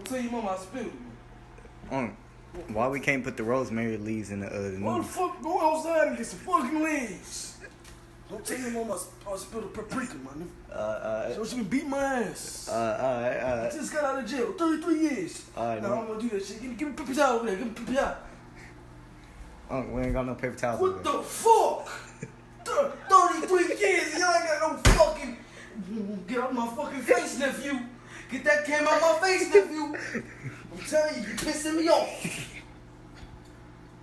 tell your mama I spilled it. Why we can't put the rosemary leaves in the What noodles? the fuck? Go outside and get some fucking leaves. Don't tell your mama I spilled the paprika, man. So she can beat my ass. I just got out of jail, 33 years. Alright, no, I don't want to do that shit. Give me paper towel over there. Give me paper towel. We ain't got no paper towels. What the fuck? 33 years and y'all ain't got no fucking... Get out my fucking face, nephew. Get that camera out my face, nephew. I'm telling you, you're pissing me off.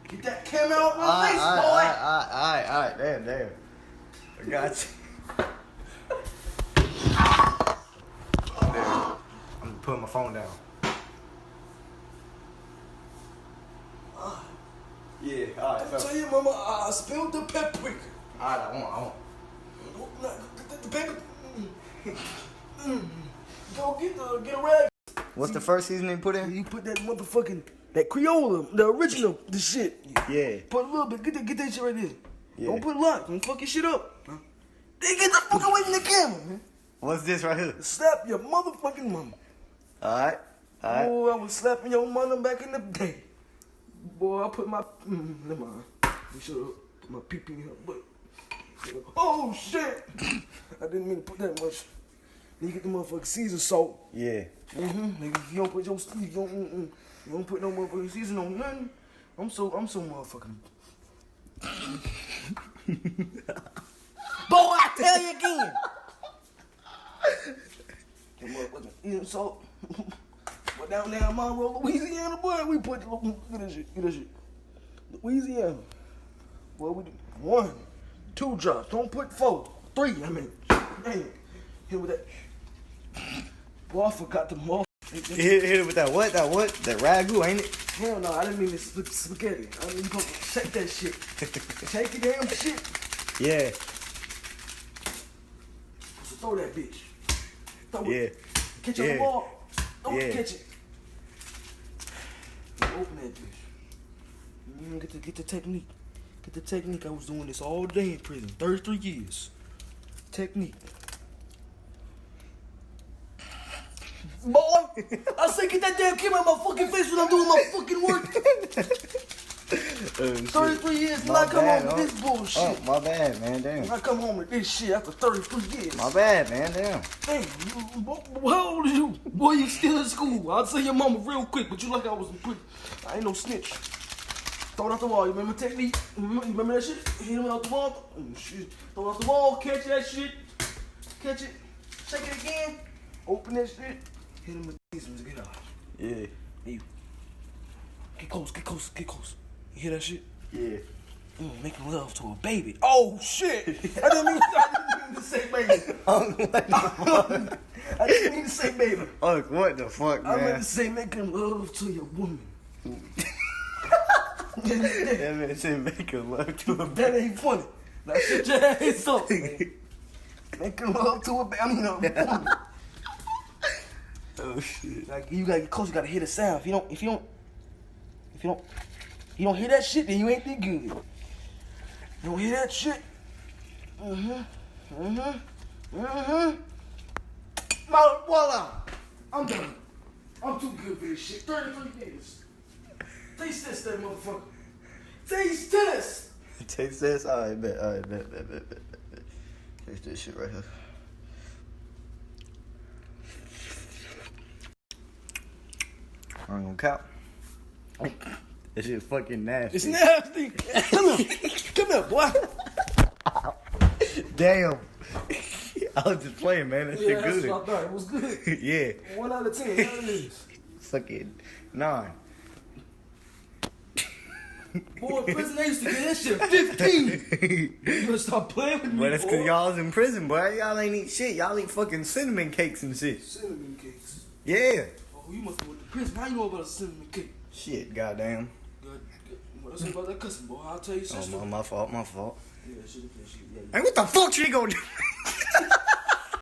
Get that camera out my face, boy. Alright. Damn. I got you. There. I'm putting my phone down. Yeah, alright. Don't tell your mama I spilled the paprika. Alright, I won't. The paper. Go get a rag. What's the first seasoning you put in? You put that motherfucking, that Crayola, the original, the shit. Yeah. Put a little bit. Get that shit right there. Yeah. Don't put a lot. Don't fuck your shit up. Huh? Then get the fuck away from the camera, man. What's this right here? Slap your motherfucking mama. Alright. Boy, I was slapping your mother back in the day. Boy, I put my... never mind. You should have put my pee-pee in her butt. Oh, shit. I didn't mean to put that much. Then you get the motherfucking Caesar salt. Yeah. Nigga, if you don't put your... You don't put no motherfucking season on nothing. I'm so motherfucking... Boy, I tell you again. That motherfucking eating salt. But down there in Monroe, Louisiana, boy, we put look at that shit. Louisiana. Boy, we do 1, 2 drops. Don't put 4, 3. I mean, damn. Hit with that. Boy, I forgot the motherfucker. Hit it with that what? That ragu, ain't it? Hell no, I didn't mean this spaghetti. I mean, you gonna shake that shake. Shake the damn shit. Yeah. So throw that bitch. Throw Yeah. it. Catch on the ball. Don't Yeah. catch it. Open that bitch. Get the technique. Get the technique. I was doing this all day in prison. 33 years. Technique. Boy, I say get that damn camera out my fucking face when I'm doing my fucking work. 33 years when I come home with this bullshit. Oh, my bad, man. Damn. When I come home with this shit after 33 years. My bad, man. Damn. Hey, how old are you? Boy, you still in school. I'll tell your mama real quick, but you like I was in prison. I ain't no snitch. Throw it out the wall. You remember technique? You remember that shit? Hit him out the wall. Oh, shit. Throw it out the wall. Catch that shit. Catch it. Shake it again. Open that shit. Hit him with these ones. Get out. Yeah. Hey, get close. You hear that shit? Yeah. Making love to a baby. Oh, shit. I didn't mean to say baby. I didn't mean to say baby. Oh, what the fuck, man? I meant to say making love to your woman. That man said making love to a baby. That ain't funny. Now shut your ass up, man. Making love to a baby. I mean, a woman. Oh shit. Like you gotta get close. You gotta hear the sound. If you don't hear that shit, then you ain't that good. You don't hear that shit. Voila. I'm done. I'm too good for this shit. 33 years. Taste this, that motherfucker. Taste this. Taste this? Alright, bet. Taste this shit right here. I ain't gonna cap. That shit fucking nasty. It's nasty. Come here, boy. Damn. I was just playing, man. That shit That's good. what I thought. It was good. Yeah. 1 out of 10. How it is? Fucking 9. Boy, in prison, they used to get that shit 15. You gonna stop playing with me, But that's boy. cause y'all was in prison, boy. Y'all ain't eat shit. Y'all eat fucking cinnamon cakes and shit. Cinnamon cakes. Yeah. Oh, you must have went to prison. How you know about a cinnamon cake? Shit, goddamn. Good. What else about that cussing, boy? I'll tell you sister. Oh, my fault. Yeah, shit. Hey, what the fuck she gonna do?